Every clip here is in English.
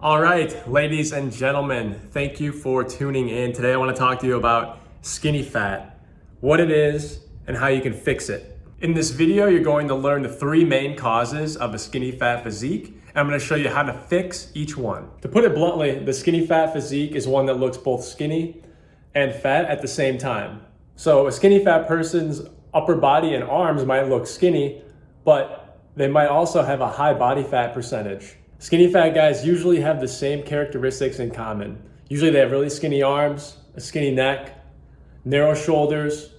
All right, ladies and gentlemen, thank you for tuning in. Today I want to talk to you about skinny fat, what it is, and how you can fix it. In this video, you're going to learn the three main causes of a skinny fat physique, and I'm going to show you how to fix each one. To put it bluntly, the skinny fat physique is one that looks both skinny and fat at the same time. So a skinny fat person's upper body and arms might look skinny, but they might also have a high body fat percentage. Skinny fat guys usually have the same characteristics in common. Usually they have really skinny arms, a skinny neck, narrow shoulders,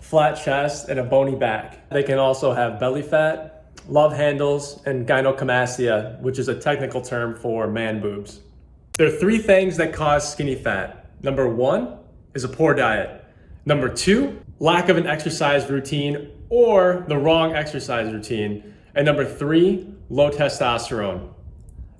flat chest, and a bony back. They can also have belly fat, love handles, and gynecomastia, which is a technical term for man boobs. There are three things that cause skinny fat. Number one is a poor diet. Number two, lack of an exercise routine or the wrong exercise routine. And number three, low testosterone.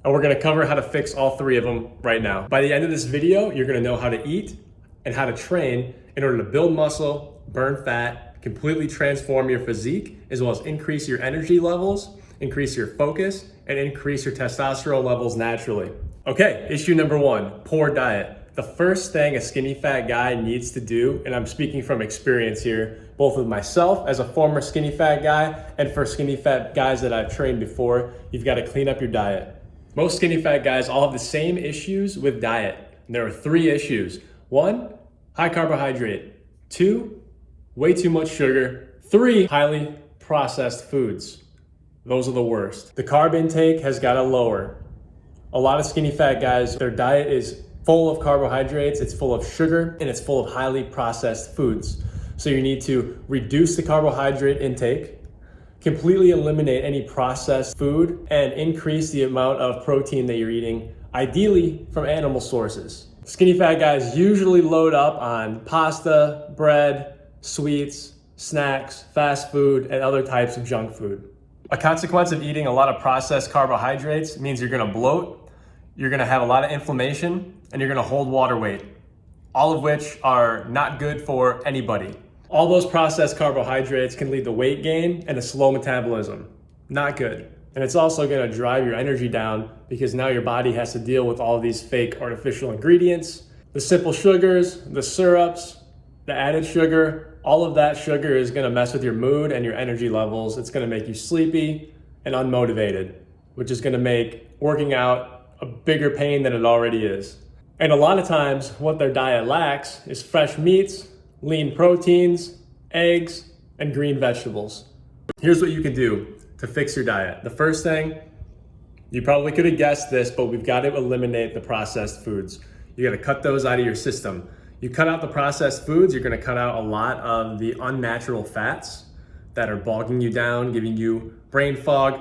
And we're gonna cover how to fix all three of them right now. By the end of this video, you're gonna know how to eat and how to train in order to build muscle, burn fat, completely transform your physique, as well as increase your energy levels, increase your focus, and increase your testosterone levels naturally. Okay, issue number one, poor diet. The first thing a skinny fat guy needs to do, and I'm speaking from experience here, both with myself as a former skinny fat guy and for skinny fat guys that I've trained before, you've got to clean up your diet. Most skinny fat guys all have the same issues with diet. And there are three issues. One, high carbohydrate. Two, way too much sugar. Three, highly processed foods. Those are the worst. The carb intake has got to lower. A lot of skinny fat guys, their diet is full of carbohydrates, it's full of sugar, and it's full of highly processed foods. So you need to reduce the carbohydrate intake, completely eliminate any processed food, and increase the amount of protein that you're eating, ideally from animal sources. Skinny fat guys usually load up on pasta, bread, sweets, snacks, fast food, and other types of junk food. A consequence of eating a lot of processed carbohydrates means you're gonna bloat, you're gonna have a lot of inflammation, and you're gonna hold water weight, all of which are not good for anybody. All those processed carbohydrates can lead to weight gain and a slow metabolism. Not good. And it's also gonna drive your energy down because now your body has to deal with all of these fake artificial ingredients, the simple sugars, the syrups, the added sugar. All of that sugar is gonna mess with your mood and your energy levels. It's gonna make you sleepy and unmotivated, which is gonna make working out a bigger pain than it already is. And a lot of times what their diet lacks is fresh meats, lean proteins, eggs, and green vegetables. Here's what you can do to fix your diet. The first thing, you probably could have guessed this, but we've got to eliminate the processed foods. You got to cut those out of your system. You cut out the processed foods, you're going to cut out a lot of the unnatural fats that are bogging you down, giving you brain fog,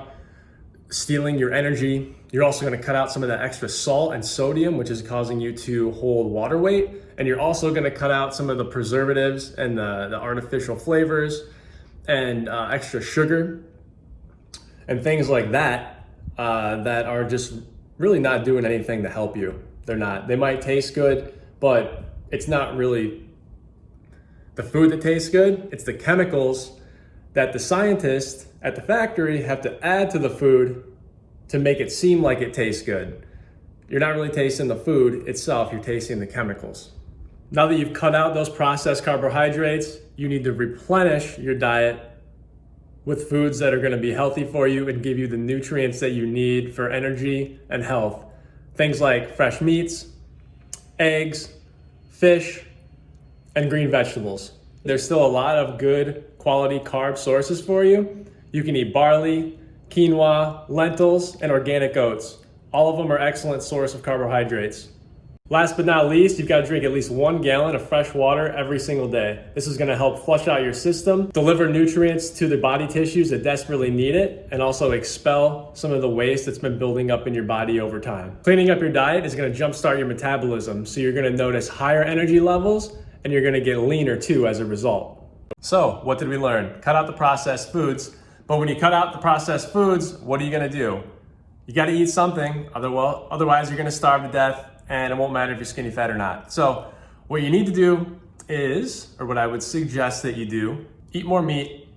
stealing your energy. You're also going to cut out some of that extra salt and sodium, which is causing you to hold water weight. And you're also going to cut out some of the preservatives and the artificial flavors and extra sugar and things like that that are just really not doing anything to help you. They're not. They might taste good, but it's not really the food that tastes good. It's the chemicals that the scientists at the factory have to add to the food to make it seem like it tastes good. You're not really tasting the food itself, you're tasting the chemicals. Now that you've cut out those processed carbohydrates, you need to replenish your diet with foods that are gonna be healthy for you and give you the nutrients that you need for energy and health. Things like fresh meats, eggs, fish, and green vegetables. There's still a lot of good quality carb sources for you. You can eat barley, quinoa, lentils, and organic oats. All of them are excellent source of carbohydrates. Last but not least, you've got to drink at least 1 gallon of fresh water every single day. This is going to help flush out your system, deliver nutrients to the body tissues that desperately need it, and also expel some of the waste that's been building up in your body over time. Cleaning up your diet is going to jumpstart your metabolism, so you're going to notice higher energy levels, and you're going to get leaner too as a result. So, what did we learn? Cut out the processed foods, but when you cut out the processed foods, what are you going to do? You got to eat something, otherwise you're going to starve to death, and it won't matter if you're skinny fat or not. So what you need to do is, or what I would suggest that you do, eat more meat,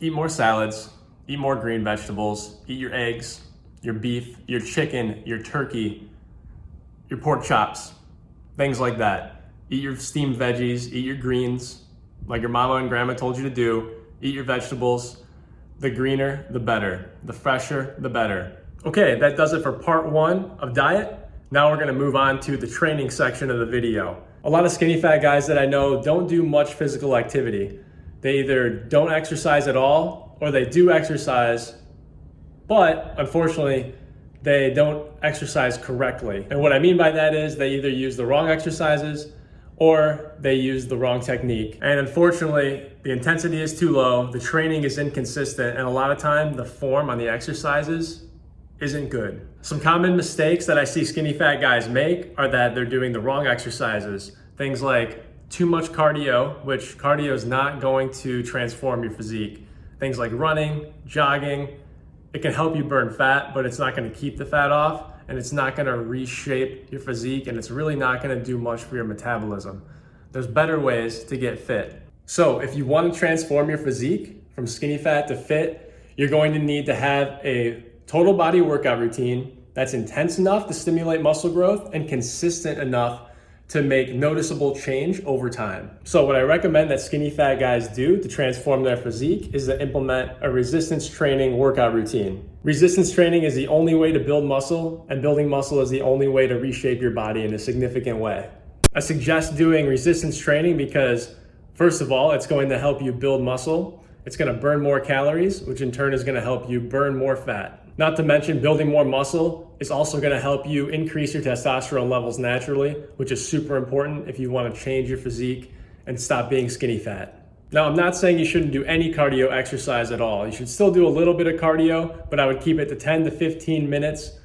eat more salads, eat more green vegetables, eat your eggs, your beef, your chicken, your turkey, your pork chops, things like that. Eat your steamed veggies, eat your greens, like your mama and grandma told you to do. Eat your vegetables. The greener, the better. The fresher, the better. Okay, that does it for part 1 of diet. Now we're gonna move on to the training section of the video. A lot of skinny fat guys that I know don't do much physical activity. They either don't exercise at all or they do exercise, but unfortunately, they don't exercise correctly. And what I mean by that is they either use the wrong exercises or they use the wrong technique. And unfortunately, the intensity is too low, the training is inconsistent, and a lot of time the form on the exercises isn't good. Some common mistakes that I see skinny fat guys make are that they're doing the wrong exercises. Things like too much cardio, which cardio is not going to transform your physique. Things like running, jogging, it can help you burn fat, but it's not gonna keep the fat off, and it's not gonna reshape your physique, and it's really not gonna do much for your metabolism. There's better ways to get fit. So if you wanna transform your physique from skinny fat to fit, you're going to need to have a total body workout routine that's intense enough to stimulate muscle growth and consistent enough to make noticeable change over time. So what I recommend that skinny fat guys do to transform their physique is to implement a resistance training workout routine. Resistance training is the only way to build muscle, and building muscle is the only way to reshape your body in a significant way. I suggest doing resistance training because, first of all, it's going to help you build muscle. It's gonna burn more calories, which in turn is gonna help you burn more fat. Not to mention, building more muscle is also gonna help you increase your testosterone levels naturally, which is super important if you wanna change your physique and stop being skinny fat. Now, I'm not saying you shouldn't do any cardio exercise at all. You should still do a little bit of cardio, but I would keep it to 10 to 15 minutes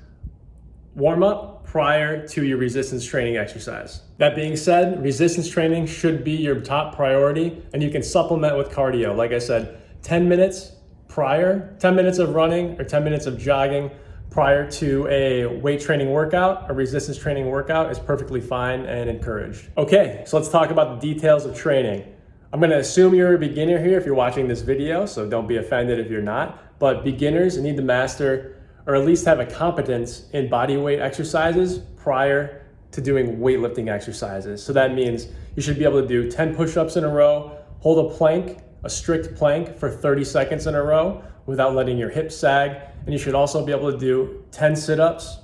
warm up prior to your resistance training exercise. That being said, resistance training should be your top priority, and you can supplement with cardio. Like I said, 10 minutes prior, 10 minutes of running or 10 minutes of jogging prior to a weight training workout, a resistance training workout is perfectly fine and encouraged. Okay, so let's talk about the details of training. I'm gonna assume you're a beginner here if you're watching this video, so don't be offended if you're not, but beginners need to master or at least have a competence in body weight exercises prior to doing weightlifting exercises. So that means you should be able to do 10 push-ups in a row, hold a plank, a strict plank for 30 seconds in a row without letting your hips sag. And you should also be able to do 10 sit-ups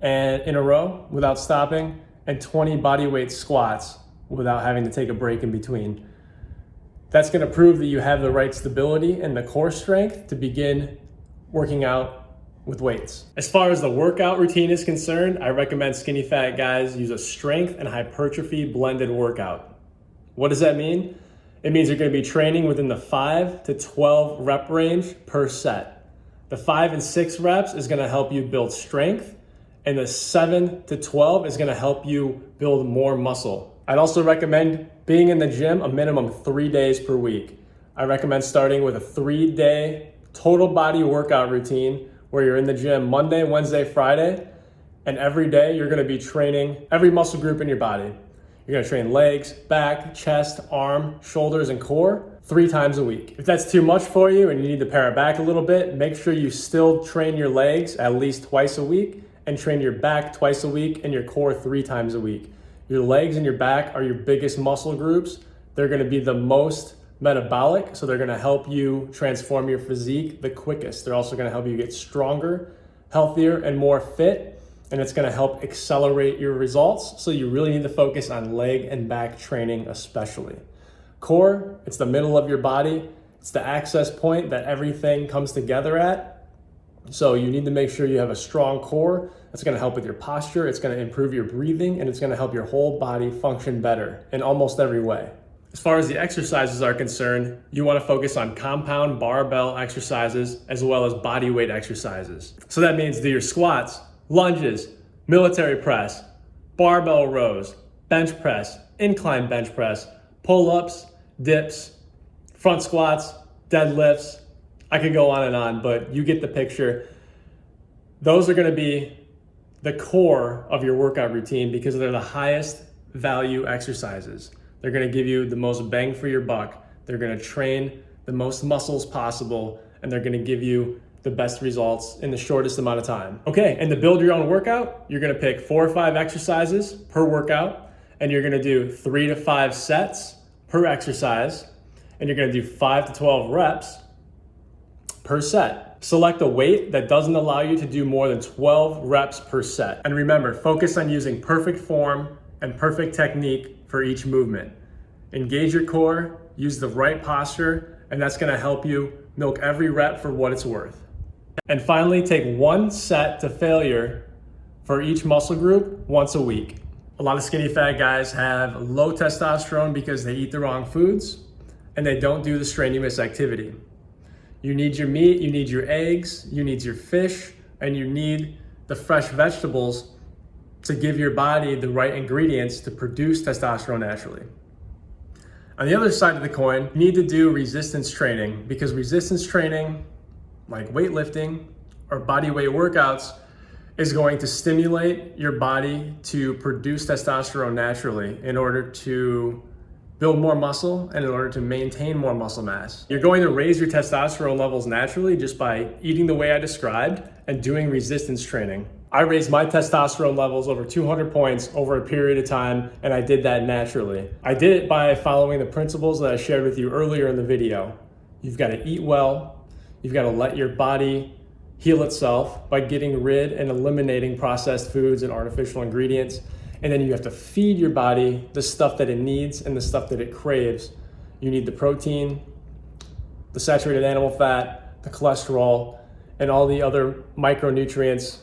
and in a row without stopping, and 20 body weight squats without having to take a break in between. That's gonna prove that you have the right stability and the core strength to begin working out with weights. As far as the workout routine is concerned, I recommend skinny fat guys use a strength and hypertrophy blended workout. What does that mean? It means you're gonna be training within the 5 to 12 rep range per set. The 5 and 6 reps is gonna help you build strength, and the 7 to 12 is gonna help you build more muscle. I'd also recommend being in the gym a minimum 3 days per week. I recommend starting with a 3-day total body workout routine where you're in the gym Monday, Wednesday, Friday, and every day you're gonna be training every muscle group in your body. You're gonna train legs, back, chest, arm, shoulders, and core 3 times a week. If that's too much for you and you need to pare it back a little bit, make sure you still train your legs at least twice a week and train your back twice a week and your core 3 times a week. Your legs and your back are your biggest muscle groups. They're gonna be the most metabolic, so they're gonna help you transform your physique the quickest. They're also gonna help you get stronger, healthier, and more fit, and it's gonna help accelerate your results. So you really need to focus on leg and back training especially. Core, it's the middle of your body. It's the access point that everything comes together at. So you need to make sure you have a strong core. That's gonna help with your posture, it's gonna improve your breathing, and it's gonna help your whole body function better in almost every way. As far as the exercises are concerned, you wanna focus on compound barbell exercises as well as body weight exercises. So that means do your squats, lunges, military press, barbell rows, bench press, incline bench press, pull-ups, dips, front squats, deadlifts. I could go on, but you get the picture. Those are gonna be the core of your workout routine because they're the highest value exercises. They're gonna give you the most bang for your buck. They're gonna train the most muscles possible, and they're gonna give you the best results in the shortest amount of time. Okay, and to build your own workout, you're gonna pick 4 or 5 exercises per workout, and you're gonna do 3 to 5 sets per exercise, and you're gonna do 5 to 12 reps per set. Select a weight that doesn't allow you to do more than 12 reps per set. And remember, focus on using perfect form and perfect technique for each movement. Engage your core, use the right posture, and that's gonna help you milk every rep for what it's worth. And finally, take 1 set to failure for each muscle group once a week. A lot of skinny fat guys have low testosterone because they eat the wrong foods and they don't do the strenuous activity. You need your meat, you need your eggs, you need your fish, and you need the fresh vegetables to give your body the right ingredients to produce testosterone naturally. On the other side of the coin, you need to do resistance training, because resistance training, like weightlifting or body weight workouts, is going to stimulate your body to produce testosterone naturally in order to build more muscle and in order to maintain more muscle mass. You're going to raise your testosterone levels naturally just by eating the way I described and doing resistance training. I raised my testosterone levels over 200 points over a period of time, and I did that naturally. I did it by following the principles that I shared with you earlier in the video. You've got to eat well. You've got to let your body heal itself by getting rid and eliminating processed foods and artificial ingredients. And then you have to feed your body the stuff that it needs and the stuff that it craves. You need the protein, the saturated animal fat, the cholesterol, and all the other micronutrients,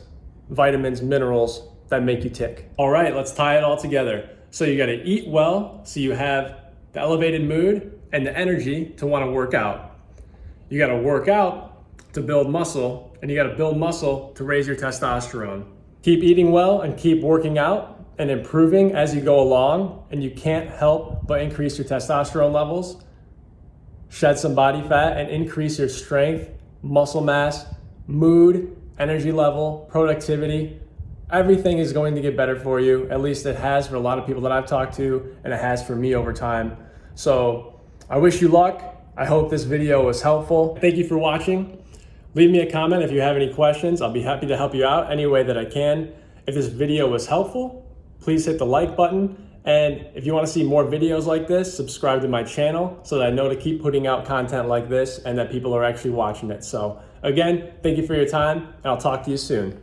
vitamins, minerals that make you tick. All right, let's tie it all together. So you gotta eat well so you have the elevated mood and the energy to wanna work out. You gotta work out to build muscle, and you gotta build muscle to raise your testosterone. Keep eating well and keep working out and improving as you go along, and you can't help but increase your testosterone levels, shed some body fat, and increase your strength, muscle mass, mood, energy level, productivity. Everything is going to get better for you. At least it has for a lot of people that I've talked to, and it has for me over time. So I wish you luck. I hope this video was helpful. Thank you for watching. Leave me a comment if you have any questions. I'll be happy to help you out any way that I can. If this video was helpful, please hit the like button. And if you want to see more videos like this, subscribe to my channel so that I know to keep putting out content like this and that people are actually watching it. So again, thank you for your time, and I'll talk to you soon.